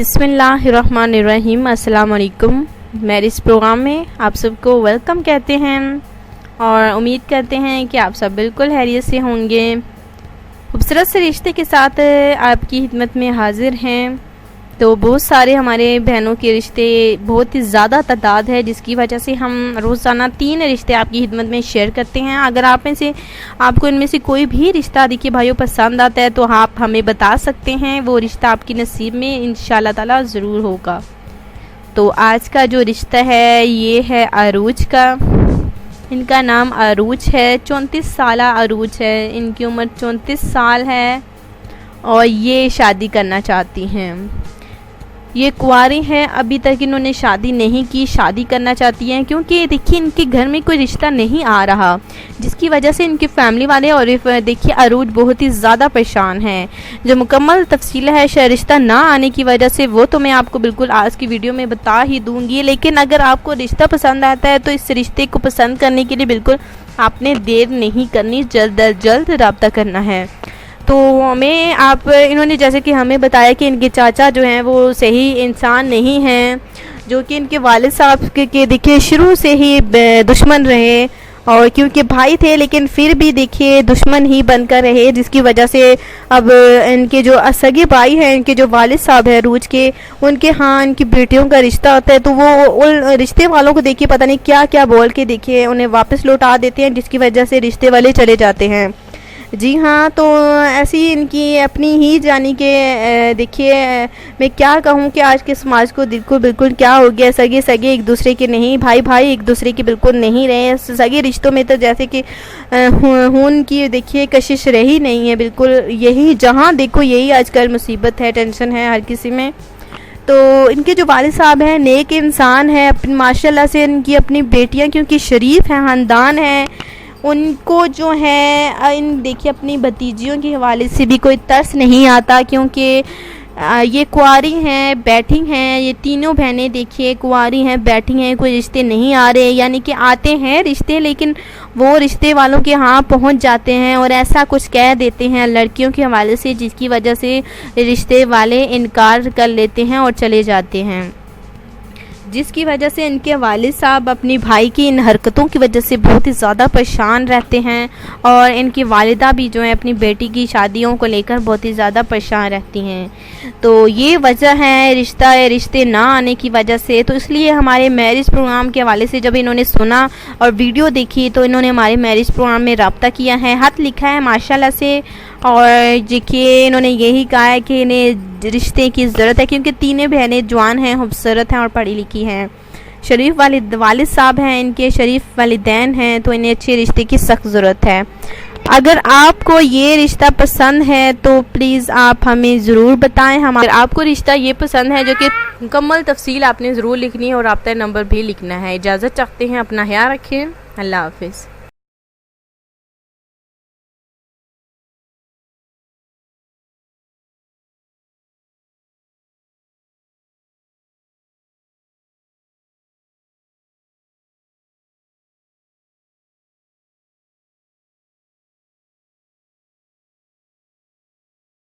बिस्मिल्लाहिर्रहमानिर्रहीम। अस्सलाम वालेकुम। मैरिज प्रोग्राम में आप सबको वेलकम कहते हैं और उम्मीद करते हैं कि आप सब बिल्कुल खैरियत से होंगे। खूबसूरत से रिश्ते के साथ आपकी खिदमत में हाजिर हैं। तो बहुत सारे हमारे बहनों के रिश्ते बहुत ही ज़्यादा तादाद है, जिसकी वजह से हम रोज़ाना 3 रिश्ते आपकी खिदमत में शेयर करते हैं। अगर आप में से आपको इनमें से कोई भी रिश्ता देखिए भाइयों पसंद आता है तो आप हमें बता सकते हैं, वो रिश्ता आपकी नसीब में इंशाल्लाह ताला ज़रूर होगा। तो आज का जो रिश्ता है ये है अरूज का। इनका नाम अरूज है, 34 साल अरूज है। इनकी उम्र 34 साल है और ये शादी करना चाहती हैं। ये कुंवारी हैं, अभी तक इन्होंने शादी नहीं की, शादी करना चाहती हैं क्योंकि देखिए इनके घर में कोई रिश्ता नहीं आ रहा, जिसकी वजह से इनकी फैमिली वाले और देखिए अरूज बहुत ही ज़्यादा परेशान हैं। जो मुकम्मल तफसील है रिश्ता ना आने की वजह से वो तो मैं आपको बिल्कुल आज की वीडियो में बता ही दूँगी, लेकिन अगर आपको रिश्ता पसंद आता है तो इस रिश्ते को पसंद करने के लिए बिल्कुल आपने देर नहीं करनी, जल्द अज जल्द रब्ता करना है। तो हमें इन्होंने जैसे कि हमें बताया कि इनके चाचा जो हैं वो सही इंसान नहीं हैं, जो कि इनके वालिद साहब के देखिए शुरू से ही दुश्मन रहे, और क्योंकि भाई थे लेकिन फिर भी देखिए दुश्मन ही बनकर रहे, जिसकी वजह से अब इनके जो सगे भाई हैं, इनके जो वालिद साहब हैं रूज के, उनके हाँ इनकी बेटियों का रिश्ता होता है तो वो उन रिश्ते वालों को देखिए पता नहीं क्या क्या बोल के देखिए उन्हें वापस लौटा देते हैं, जिसकी वजह से रिश्ते वाले चले जाते हैं। जी हाँ, तो ऐसी इनकी अपनी ही जानी के देखिए मैं क्या कहूँ कि आज के समाज को बिल्कुल क्या हो गया, सगे एक दूसरे के नहीं, भाई एक दूसरे के बिल्कुल नहीं रहे। सगे रिश्तों में तो जैसे कि खून की देखिए कशिश रही नहीं है, बिल्कुल यही जहाँ देखो यही आजकल मुसीबत है, टेंशन है हर किसी में। तो इनके जो वालिद साहब हैं नेक इंसान है, अपनी माशाल्लाह से इनकी अपनी बेटियाँ क्योंकि शरीफ हैं, ख़ानदान हैं, उनको जो है इन देखिए अपनी भतीजियों के हवाले से भी कोई तरस नहीं आता, क्योंकि ये कुंवारी हैं, बैठी हैं। ये तीनों बहनें देखिए कुंवारी हैं, बैठी हैं, कोई रिश्ते नहीं आ रहे, यानी कि आते हैं रिश्ते लेकिन वो रिश्ते वालों के यहाँ पहुँच जाते हैं और ऐसा कुछ कह देते हैं लड़कियों के हवाले से, जिसकी वजह से रिश्ते वाले इनकार कर लेते हैं और चले जाते हैं, जिसकी वजह से इनके वालिद साहब अपनी भाई की इन हरकतों की वजह से बहुत ही ज़्यादा परेशान रहते हैं, और इनकी वालिदा भी जो है अपनी बेटी की शादियों को लेकर बहुत ही ज़्यादा परेशान रहती हैं। तो ये वजह है रिश्ते ना आने की वजह से। तो इसलिए हमारे मैरिज प्रोग्राम के हवाले से जब इन्होंने सुना और वीडियो देखी तो इन्होंने हमारे मैरिज प्रोग्राम में रब्ता किया है, खत लिखा है माशाल्लाह से, और देखिए इन्होंने यही कहा है कि इन्हें रिश्ते की ज़रूरत है क्योंकि तीनों बहनें जवान हैं, खूबसूरत हैं और पढ़ी लिखी हैं, शरीफ वालिद साहब हैं, इनके शरीफ वालिदैन हैं, तो इन्हें अच्छे रिश्ते की सख्त ज़रूरत है। अगर आपको ये रिश्ता पसंद है तो प्लीज़ आप हमें ज़रूर बताएं। अगर आपको रिश्ता ये पसंद है, जो कि मुकम्मल तफसील आपने ज़रूर लिखनी है और रब्ता नंबर भी लिखना है। इजाज़त चाहते हैं, अपना ख्याल रखें, अल्लाह हाफिज़।